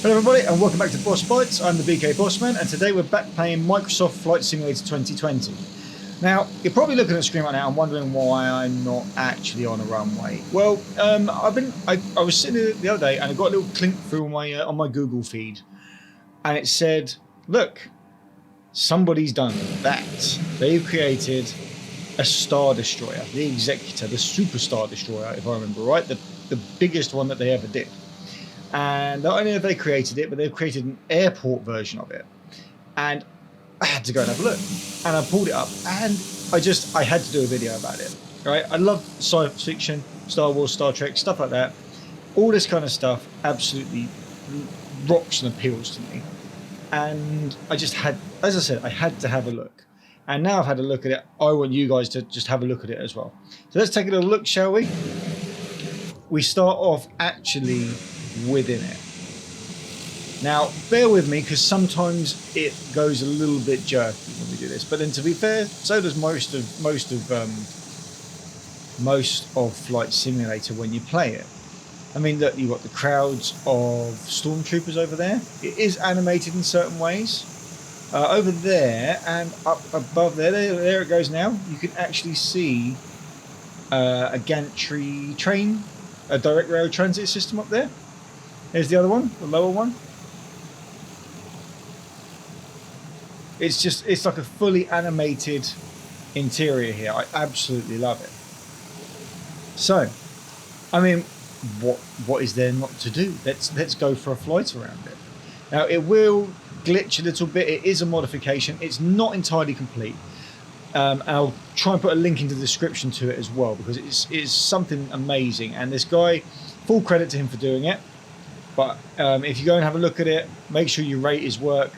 Hello everybody and welcome back to Boss Bites. I'm the Bkbossman and today we're back playing Microsoft Flight Simulator 2020. Now, you're probably looking at the screen right now and wondering why I'm not actually on a runway. Well, I was sitting there the other day and I got a little clink through on my Google feed and it said, look, somebody's done that. They've created a Star Destroyer, the Executor, the Super Star Destroyer, if I remember right, the biggest one that they ever did. And not only have they created it, but they've created an airport version of it. And I had to go and have a look. And I pulled it up and I had to do a video about it. Right? I love science fiction, Star Wars, Star Trek, stuff like that. All this kind of stuff absolutely rocks and appeals to me. And I just had, as I said, I had to have a look. And now I've had a look at it, I want you guys to just have a look at it as well. So let's take a little look, shall we? We start off actually within it. Now, bear with me because sometimes it goes a little bit jerky when we do this. But then, to be fair, so does most of Flight Simulator when you play it. I mean, look, you've got the crowds of stormtroopers over there. It is animated in certain ways. Over there and up above there it goes now. You can actually see a gantry train, a direct rail transit system up there. Here's the other one, the lower one. It's like a fully animated interior here. I absolutely love it. So, I mean, what is there not to do? Let's go for a flight around it. Now, it will glitch a little bit. It is a modification. It's not entirely complete. And I'll try and put a link into the description to it as well because it's something amazing. And this guy, full credit to him for doing it. But if you go and have a look at it, make sure you rate his work.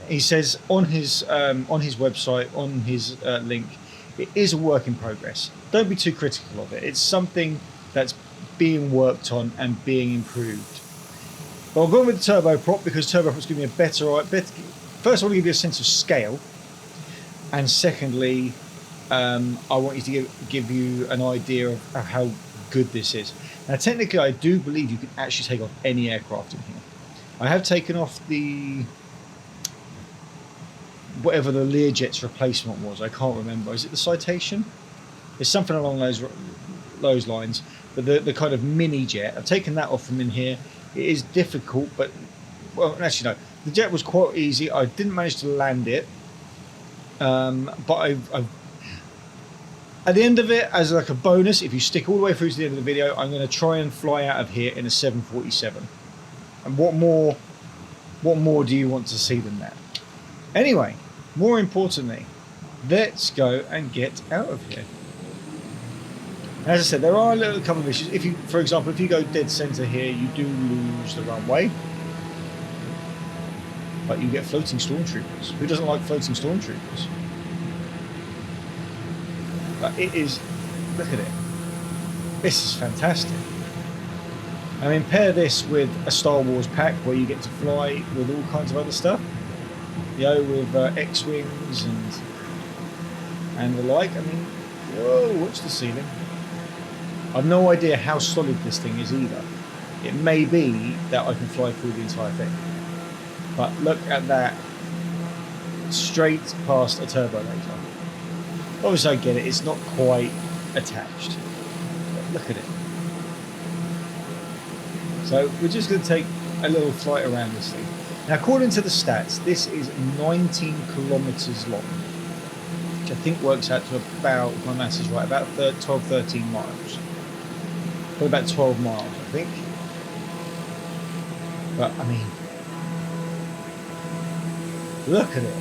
He says on his website, on his link, it is a work in progress. Don't be too critical of it. It's something that's being worked on and being improved. But I'm going with the turboprop because turboprop's giving me a better. First, I want to give you a sense of scale, and secondly, I want you to give you an idea of how good this is. Now, technically, I do believe you can actually take off any aircraft in here. I have taken off the whatever the Learjet's replacement was. I can't remember. Is it the Citation? It's something along those lines. But the kind of mini jet, I've taken that off from in here. It is difficult, but well, actually no. The jet was quite easy. I didn't manage to land it, but I've at the end of it, as like a bonus, if you stick all the way through to the end of the video, I'm going to try and fly out of here in a 747. And what more do you want to see than that? Anyway, more importantly, let's go and get out of here. As I said, there are a couple of issues. If you, for example, if you go dead center here, you do lose the runway. But you get floating stormtroopers. Who doesn't like floating stormtroopers? But it is, look at it. This is fantastic. I mean, pair this with a Star Wars pack where you get to fly with all kinds of other stuff. You know, with X-Wings and the like. I mean, whoa, watch the ceiling. I've no idea how solid this thing is either. It may be that I can fly through the entire thing. But look at that. Straight past a turbo laser. Obviously I get it, it's not quite attached. But look at it. So we're just going to take a little flight around this thing. Now, according to the stats, this is 19 kilometers long. Which I think works out to about, if my maths is right, about 12, 13 miles. Probably about 12 miles, I think. But, I mean, look at it.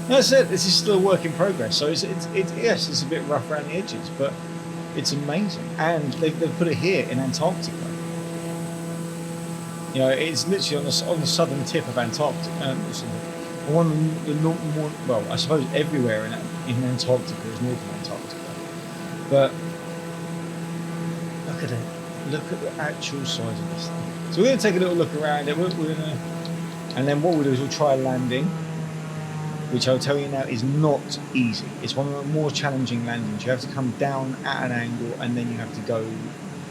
That's it. This is still a work in progress. So yes, it's a bit rough around the edges, but it's amazing. And they've put it here in Antarctica. You know, it's literally on the southern tip of Antarctica. Well, I suppose everywhere in Antarctica is north of Antarctica. But look at it. Look at the actual size of this thing. So we're going to take a little look around it. And then what we'll do is we'll try landing, which I'll tell you now is not easy. It's one of the more challenging landings. You have to come down at an angle and then you have to go,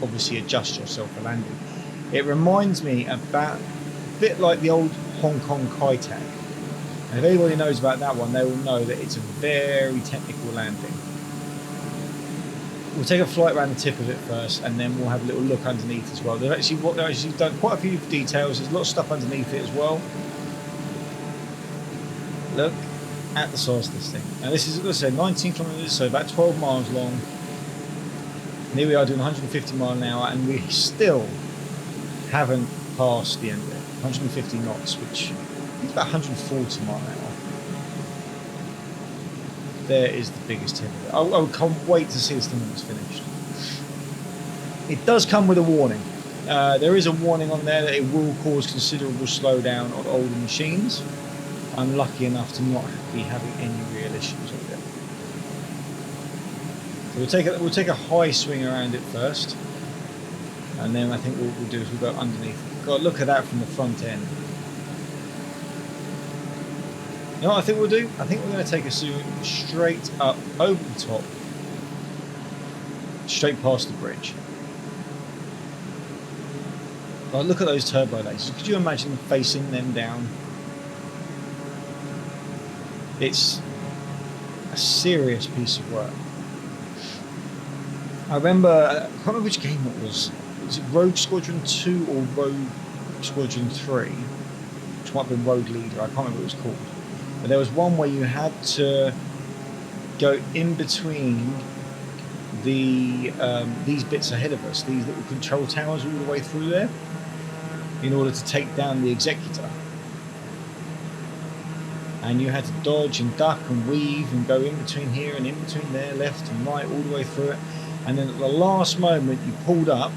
obviously adjust yourself for landing. It reminds me about a bit like the old Hong Kong Kai Tak. And if anybody knows about that one, they will know that it's a very technical landing. We'll take a flight around the tip of it first, and then we'll have a little look underneath as well. They've actually done quite a few details. There's a lot of stuff underneath it as well. Look at the size of this thing. Now this is, let's say, 19 kilometers, so about 12 miles long. And here we are doing 150 miles an hour, and we still haven't passed the end of it. 150 knots, which is about 140 miles an hour. There is the biggest tip of it. I can't wait to see this thing when it's finished. It does come with a warning. There is a warning on there that it will cause considerable slowdown on older machines. I'm lucky enough to not be having any real issues with it. So we'll take a high swing around it first, and then I think what we'll do is we'll go underneath. Got to look at that from the front end. You know what I think we'll do? I think we're going to take a zoom straight up over the top, straight past the bridge. Well, look at those turbo lasers. Could you imagine facing them down? It's a serious piece of work. I can't remember which game it was. Was it Rogue Squadron 2 or Rogue Squadron 3? Which might have been Rogue Leader, I can't remember what it was called. But there was one where you had to go in between these bits ahead of us, these little control towers all the way through there, in order to take down the Executor. And you had to dodge and duck and weave and go in between here and in between there, left and right, all the way through it. And then at the last moment you pulled up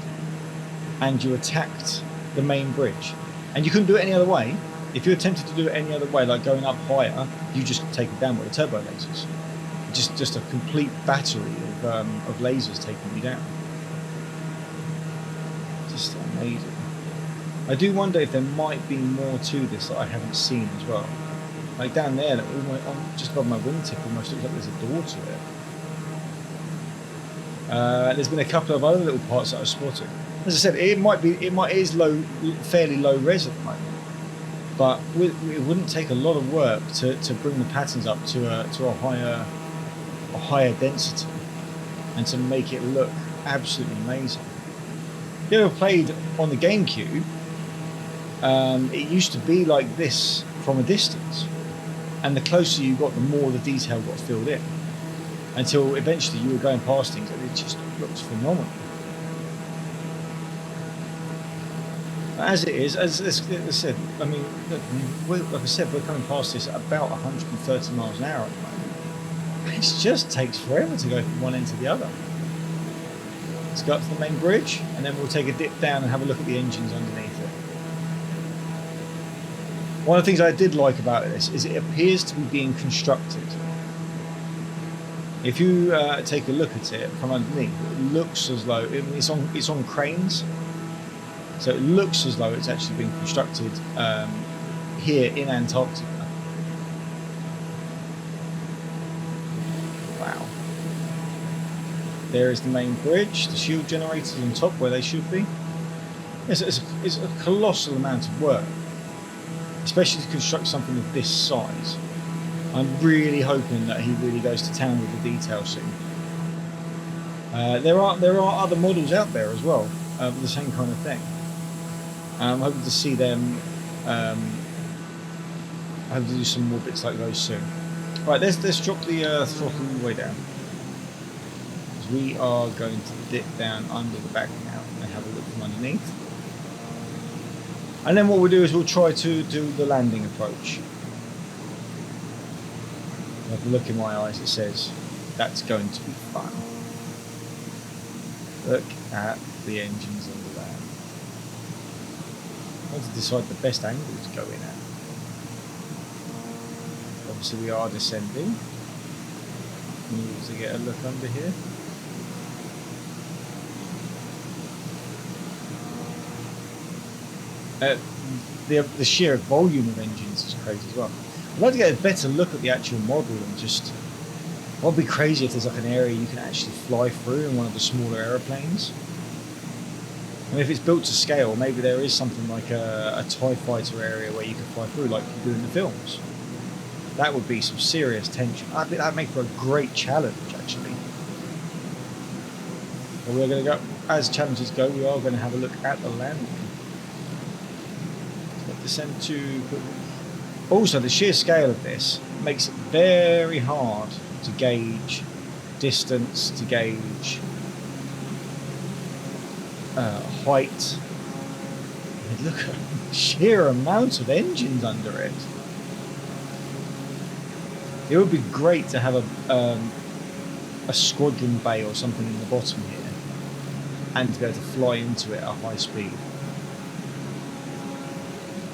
and you attacked the main bridge. And you couldn't do it any other way. If you attempted to do it any other way, like going up higher, you just take it down with the turbo lasers. Just a complete battery of lasers taking you down. Just amazing. I do wonder if there might be more to this that I haven't seen as well. Like down there, just above my wingtip, almost looks like there's a door to it. There's been a couple of other little parts that I've spotted. As I said, it is fairly low res at the moment, but it wouldn't take a lot of work to bring the patterns up to a higher density and to make it look absolutely amazing. If you ever played on the GameCube, it used to be like this from a distance, and the closer you got, the more the detail got filled in, until eventually you were going past things and it just looked phenomenal. As it is, as I said, I mean, like I said, we're coming past this at about 130 miles an hour at the moment. It just takes forever to go from one end to the other. Let's go up to the main bridge, and then we'll take a dip down and have a look at the engines underneath it. One of the things I did like about this is it appears to be being constructed. If you take a look at it from underneath, it looks as though it's on cranes. So it looks as though it's actually been constructed here in Antarctica. Wow. There is the main bridge, the shield generators on top where they should be. It's a colossal amount of work, especially to construct something of this size. I'm really hoping that he really goes to town with the detail soon. There are other models out there as well with the same kind of thing. I'm hoping to see them. I hope to do some more bits like those soon. Right, let's drop the throttle all the way down. We are going to dip down under the back now and have a look from underneath. And then what we'll do is we'll try to do the landing approach. Have a look in my eyes, it says that's going to be fun. Look at the engines under there. I want to decide the best angle to go in at. Obviously we are descending. Need to get a look under here. The sheer volume of engines is crazy as well. I'd like to get a better look at the actual model and just... What would be crazy if there's like an area you can actually fly through in one of the smaller aeroplanes. And if it's built to scale, maybe there is something like a TIE fighter area where you can fly through like you do in the films. That would be some serious tension. I think that'd make for a great challenge, actually. But we're going to go, as challenges go, we are going to have a look at the landing. Let's descend to... Also, the sheer scale of this makes it very hard to gauge distance, to gauge height. And look at the sheer amount of engines under it. It would be great to have a squadron bay or something in the bottom here, and to be able to fly into it at high speed.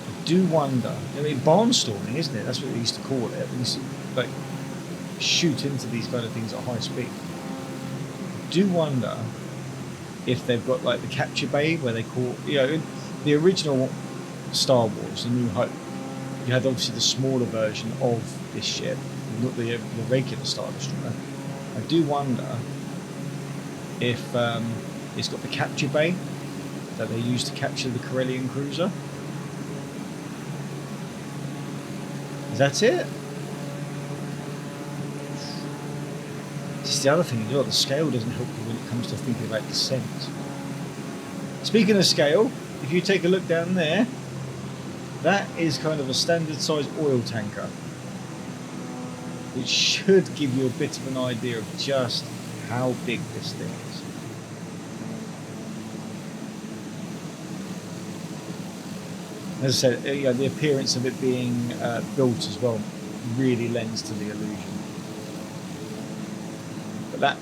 I do wonder. I mean, barnstorming, isn't it? That's what we used to call it. We used to like shoot into these kind of things at high speed. I do wonder if they've got like the capture bay where they call, you know, in the original Star Wars, The New Hope, you had obviously the smaller version of this ship, not the regular Star Destroyer. I do wonder if it's got the capture bay that they used to capture the Corellian cruiser. Is that it? Just the other thing as well, the scale doesn't help you when it comes to thinking about descent. Speaking of scale, if you take a look down there, that is kind of a standard size oil tanker, which should give you a bit of an idea of just how big this thing is. As I said, you know, the appearance of it being built as well really lends to the illusion. But that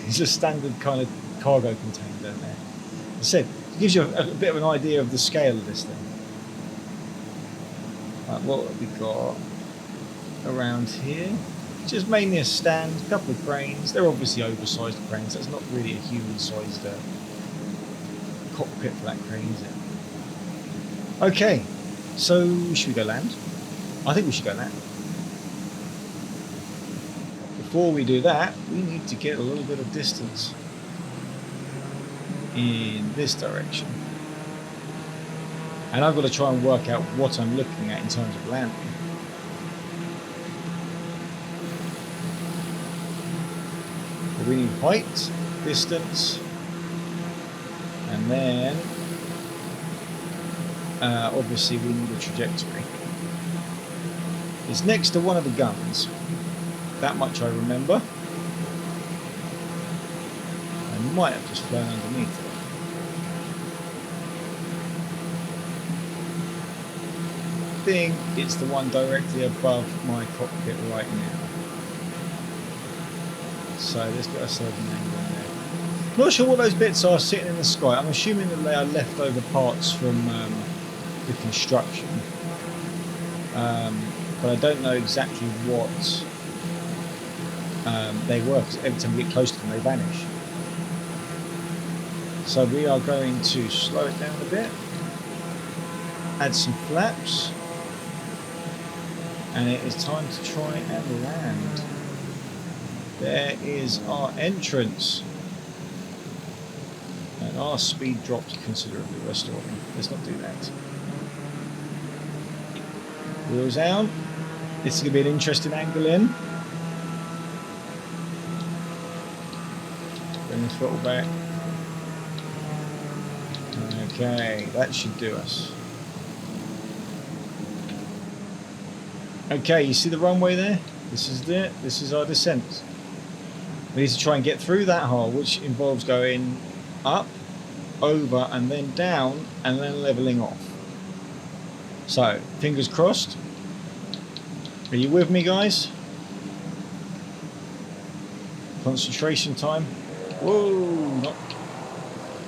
is a standard kind of cargo container down there. As I said, it gives you a bit of an idea of the scale of this thing. Right, what have we got around here? Just mainly a stand, a couple of cranes. They're obviously oversized cranes. That's not really a human-sized cockpit for that crane, is it? Okay, so should we go land? I think we should go land. Before we do that, we need to get a little bit of distance in this direction. And I've got to try and work out what I'm looking at in terms of landing. But we need height, distance, and then obviously we need a trajectory. It's next to one of the guns. That much I remember. I might have just flown underneath it. I think it's the one directly above my cockpit right now. So let's get ourselves an angle in there. Not sure what those bits are sitting in the sky. I'm assuming that they are leftover parts from the construction. But I don't know exactly what they were, because every time we get close to them they vanish. So we are going to slow it down a bit, add some flaps, and it is time to try and land. There is our entrance, and our speed dropped considerably. We're stalling. Let's not do that. Wheels down. This is going to be an interesting angle in. Bring the throttle back. Okay, that should do us. Okay, you see the runway there? This is it. This is our descent. We need to try and get through that hole, which involves going up, over, and then down, and then leveling off. So, fingers crossed. Are you with me, guys? Concentration time. Whoa! Not.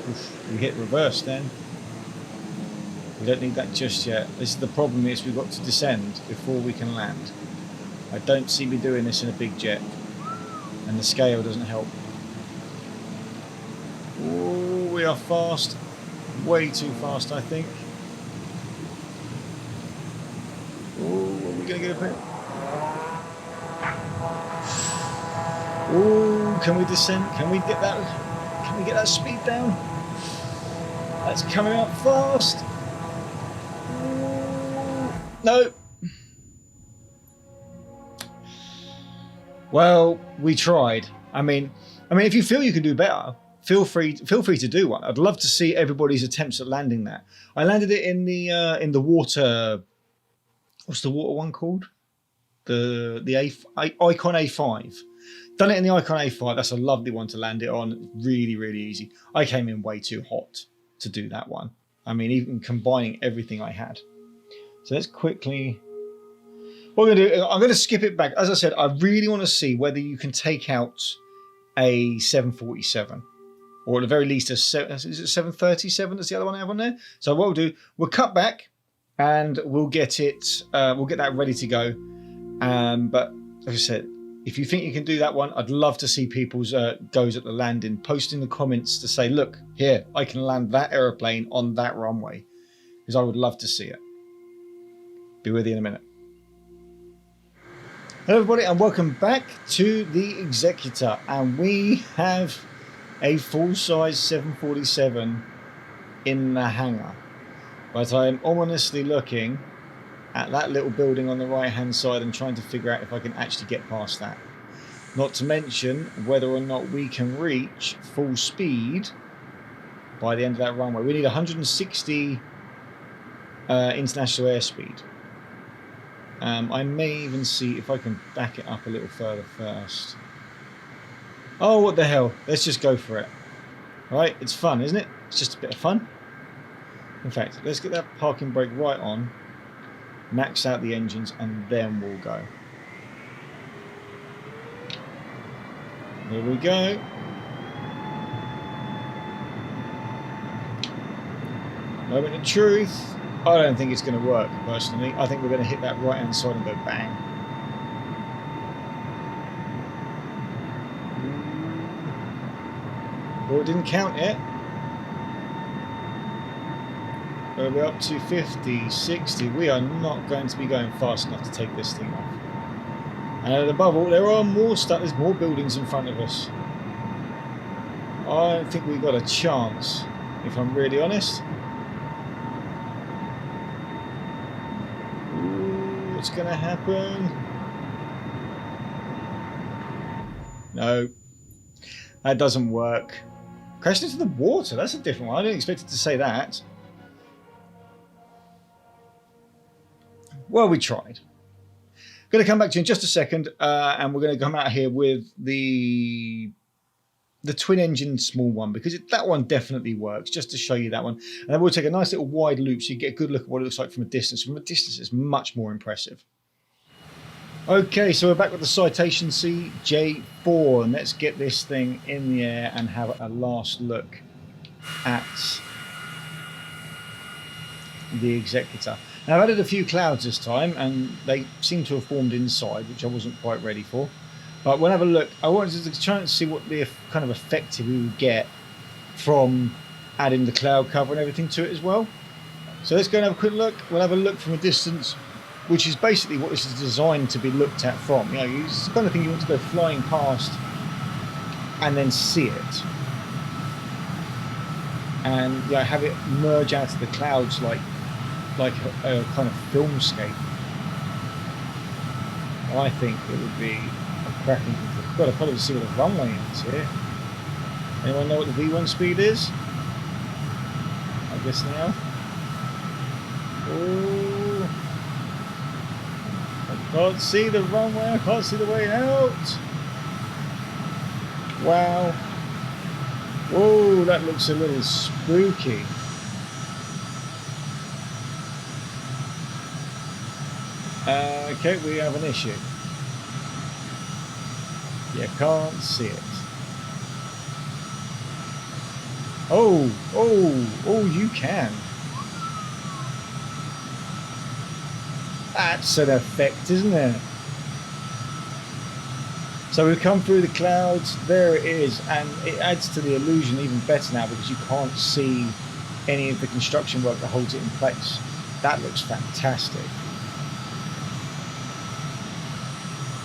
Oof, we hit reverse then. We don't need that just yet. This is the problem, is we've got to descend before we can land. I don't see me doing this in a big jet, and the scale doesn't help. Oh, we are fast. Way too fast, I think. Oh, are we going to get a bit? Oh, can we descend? Can we get that? Can we get that speed down? That's coming up fast. No. Well, we tried. I mean, if you feel you can do better, feel free to do one. I'd love to see everybody's attempts at landing that. I landed it in the water. What's the water one called? The Icon A5. Done it in the Icon A5. That's a lovely one to land it on. Really, really easy. I came in way too hot to do that one. I mean, even combining everything I had. So let's quickly. What I'm going to do, I'm going to skip it back. As I said, I really want to see whether you can take out a 747, or at the very least a 737. That's the other one I have on there. So what we'll do, we'll cut back, and we'll get it. We'll get that ready to go. But like I said, if you think you can do that one, I'd love to see people's goes at the landing. Post in the comments to say, look, here, I can land that aeroplane on that runway, because I would love to see it. Be with you in a minute. Hello everybody and welcome back to the Executor, and we have a full-size 747 in the hangar, but I'm ominously looking at that little building on the right hand side and trying to figure out if I can actually get past that. Not to mention whether or not we can reach full speed by the end of that runway. We need 160 international airspeed. I may even see if I can back it up a little further first. Oh, what the hell. Let's just go for it. Right, it's fun, isn't it? It's just a bit of fun. In fact, let's get that parking brake right on, max out the engines, and then we'll go. Here we go. Moment of truth. I don't think it's going to work, personally. I think we're going to hit that right-hand side and go bang. Well, it didn't count yet. We're up to 50, 60. We are not going to be going fast enough to take this thing off. And above all, there are more stuff. There's more buildings in front of us. I don't think we've got a chance, if I'm really honest. What's going to happen? No, that doesn't work. Crashed into the water. That's a different one. I didn't expect it to say that. Well, we tried. Going to come back to you in just a second, and we're going to come out here with the twin engine small one, because that one definitely works, just to show you that one. And then we'll take a nice little wide loop so you get a good look at what it looks like from a distance. From a distance, it's much more impressive. Okay, so we're back with the Citation CJ4, and let's get this thing in the air and have a last look at the Executor. Now, I've added a few clouds this time, and they seem to have formed inside, which I wasn't quite ready for. But we'll have a look. I wanted to try and see what the kind of effect we would get from adding the cloud cover and everything to it as well. So let's go and have a quick look. We'll have a look from a distance, which is basically what this is designed to be looked at from. You know, it's the kind of thing you want to go flying past and then see it. And you know, have it merge out of the clouds like a kind of filmscape. I think it would be cracking. I've got to probably see what the runway is here. Anyone know what the V1 speed is? I guess now. Oh, I can't see the runway. I can't see the way out. Wow. Whoa, that looks a little spooky. Okay, we have an issue. You can't see it. Oh, you can. That's an effect, isn't it? So we've come through the clouds, there it is, and it adds to the illusion even better now because you can't see any of the construction work that holds it in place. That looks fantastic.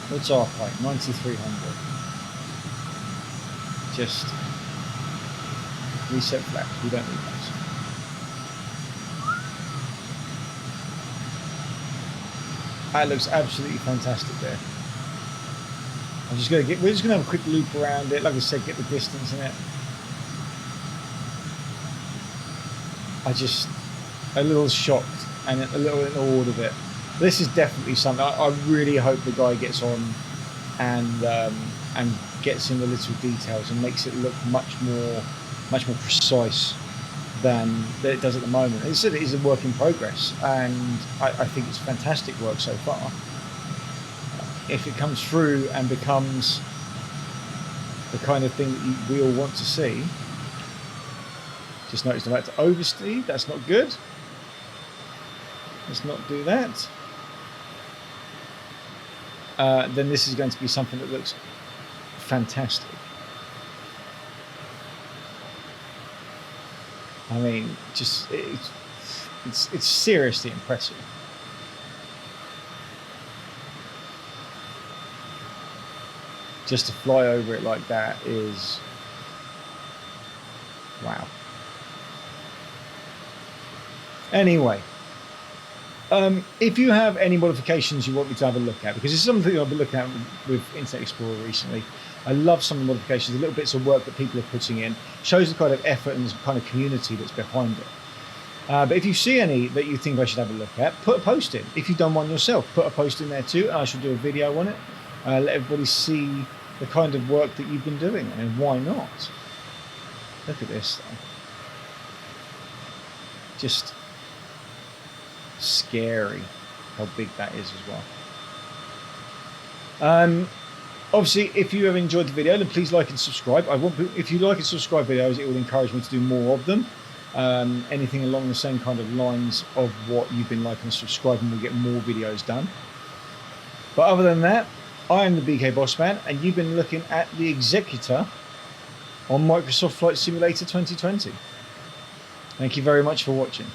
What's our height? 9,300. Just reset flaps. We don't need those. That looks absolutely fantastic there. We're just gonna have a quick loop around it. Like I said, get the distance in it. A little shocked and a little in awe of it. This is definitely something I really hope the guy gets on and gets in the little details and makes it look much more precise than it does at the moment. As I said, it is a work in progress, and I think it's fantastic work so far. If it comes through and becomes the kind of thing that we all want to see. Just noticed I'm about to overspeed. That's not good. Let's not do that. Then this is going to be something that looks fantastic. I mean, just it's seriously impressive. Just to fly over it like that is wow. Anyway, if you have any modifications you want me to have a look at, because it's something I've been looking at with Internet Explorer recently. I love some of the modifications, the little bits of work that people are putting in, shows the kind of effort and the kind of community that's behind it. But if you see any that you think I should have a look at, put a post in. If you've done one yourself, put a post in there too, and I shall do a video on it. Let everybody see the kind of work that you've been doing, and why not? Look at this though. Just scary how big that is as well. Obviously, if you have enjoyed the video, then please like and subscribe. If you like and subscribe videos, it will encourage me to do more of them. Anything along the same kind of lines of what you've been liking and subscribing, we'll get more videos done. But other than that, I am the Bkbossman, and you've been looking at the Executor on Microsoft Flight Simulator 2020. Thank you very much for watching.